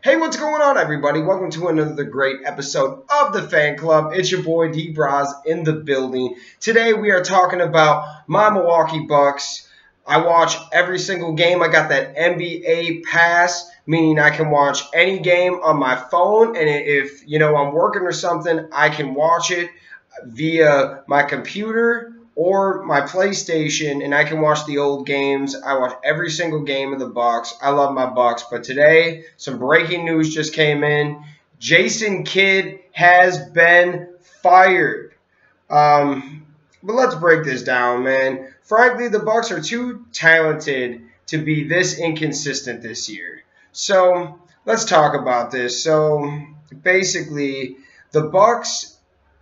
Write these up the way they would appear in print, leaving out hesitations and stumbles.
Hey, what's going on, everybody? Welcome to another great episode of the Fan Club. It's your boy D Braz in the building. Today we are talking about my Milwaukee Bucks. I watch every single game. I got that NBA pass, meaning I can watch any game on my phone, and if I'm working or something, I can watch it via my computer or my PlayStation, and I can watch the old games. I watch every single game of the Bucks. I love my Bucks. But today, some breaking news just came in. Jason Kidd has been fired. But let's break this down, man. Frankly, the Bucks are too talented to be this inconsistent this year. So let's talk about this. So basically, the Bucks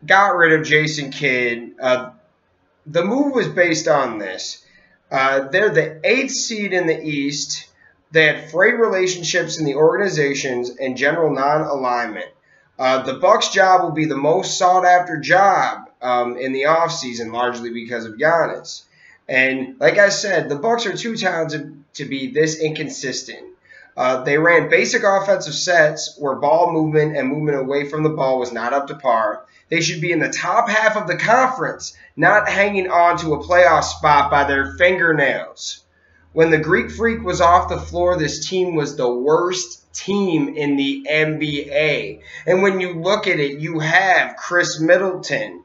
got rid of Jason Kidd. The move was based on this. They're the 8th seed in the East. They had frayed relationships in the organizations and general non-alignment. The Bucks' job will be the most sought-after job in the offseason, largely because of Giannis. And like I said, the Bucks are too talented to be this inconsistent. They ran basic offensive sets where ball movement and movement away from the ball was not up to par. They should be in the top half of the conference, not hanging on to a playoff spot by their fingernails. When the Greek Freak was off the floor, this team was the worst team in the NBA. And when you look at it, you have Chris Middleton,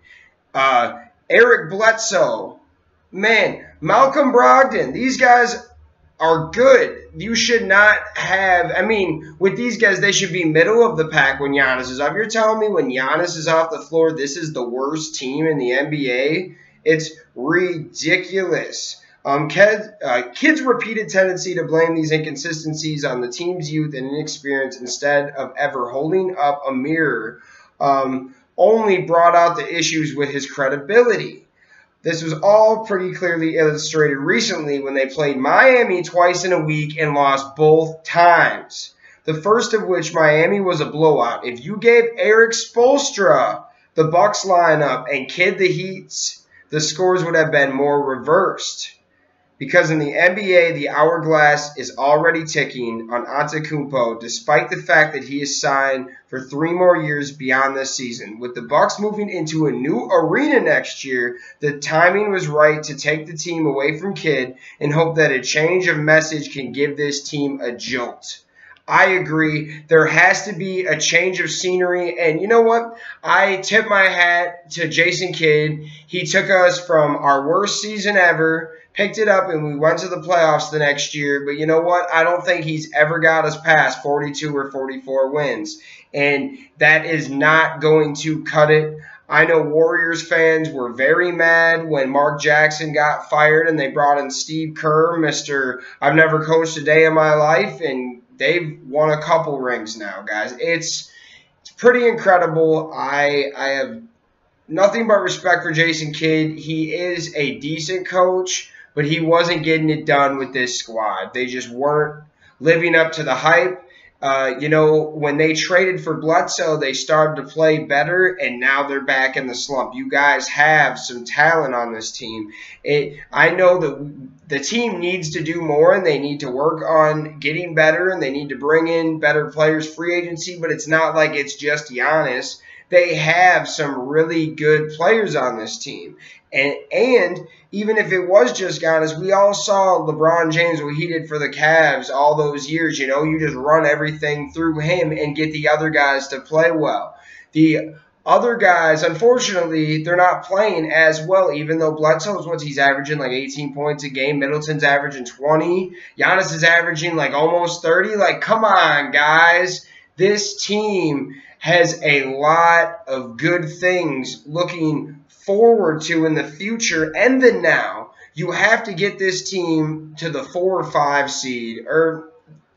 Eric Bledsoe, Malcolm Brogdon. These guys are good. You should not have, with these guys, they should be middle of the pack when Giannis is off. You're telling me when Giannis is off the floor, this is the worst team in the NBA? It's ridiculous. Kids' repeated tendency to blame these inconsistencies on the team's youth and inexperience instead of ever holding up a mirror only brought out the issues with his credibility. This was all pretty clearly illustrated recently when they played Miami twice in a week and lost both times. The first of which, Miami, was a blowout. If you gave Eric Spoelstra the Bucks lineup and Kidd the Heats, the scores would have been more reversed. Because in the NBA, the hourglass is already ticking on Antetokounmpo, despite the fact that he is signed for 3 more years beyond this season. With the Bucks moving into a new arena next year, the timing was right to take the team away from Kidd and hope that a change of message can give this team a jolt. I agree. There has to be a change of scenery. And you know what? I tip my hat to Jason Kidd. He took us from our worst season ever, picked it up, and we went to the playoffs the next year. But you know what? I don't think he's ever got us past 42 or 44 wins. And that is not going to cut it. I know Warriors fans were very mad when Mark Jackson got fired and they brought in Steve Kerr, Mr. I've never coached a day in my life, and they've won a couple rings now, guys. It's pretty incredible. I have nothing but respect for Jason Kidd. He is a decent coach, but he wasn't getting it done with this squad. They just weren't living up to the hype. When they traded for Bledsoe, they started to play better, and now they're back in the slump. You guys have some talent on this team. I know that the team needs to do more, and they need to work on getting better, and they need to bring in better players free agency, but it's not like it's just Giannis. They have some really good players on this team. And even if it was just Giannis, we all saw LeBron James, what he did for the Cavs all those years. You just run everything through him and get the other guys to play well. The other guys, unfortunately, they're not playing as well, even though Bledsoe's he's averaging like 18 points a game. Middleton's averaging 20. Giannis is averaging like almost 30. Like, come on, guys. This team has a lot of good things looking forward to in the future and the now. You have to get this team to the 4 or 5 seed, or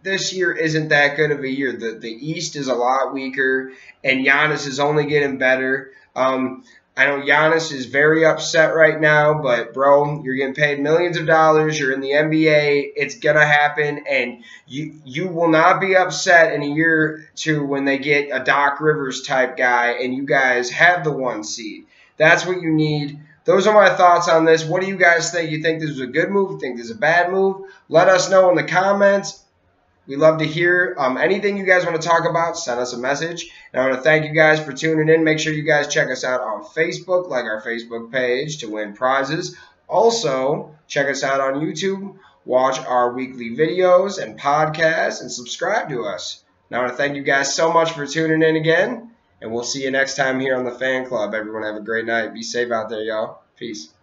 this year isn't that good of a year. The East is a lot weaker, and Giannis is only getting better. I know Giannis is very upset right now, but, bro, you're getting paid millions of dollars. You're in the NBA. It's going to happen, and you will not be upset in a year or two when they get a Doc Rivers type guy and you guys have the 1 seed. That's what you need. Those are my thoughts on this. What do you guys think? You think this was a good move? You think this is a bad move? Let us know in the comments. We love to hear anything you guys want to talk about. Send us a message. And I want to thank you guys for tuning in. Make sure you guys check us out on Facebook, like our Facebook page to win prizes. Also, check us out on YouTube. Watch our weekly videos and podcasts and subscribe to us. And I want to thank you guys so much for tuning in again. And we'll see you next time here on the Fan Club. Everyone have a great night. Be safe out there, y'all. Peace.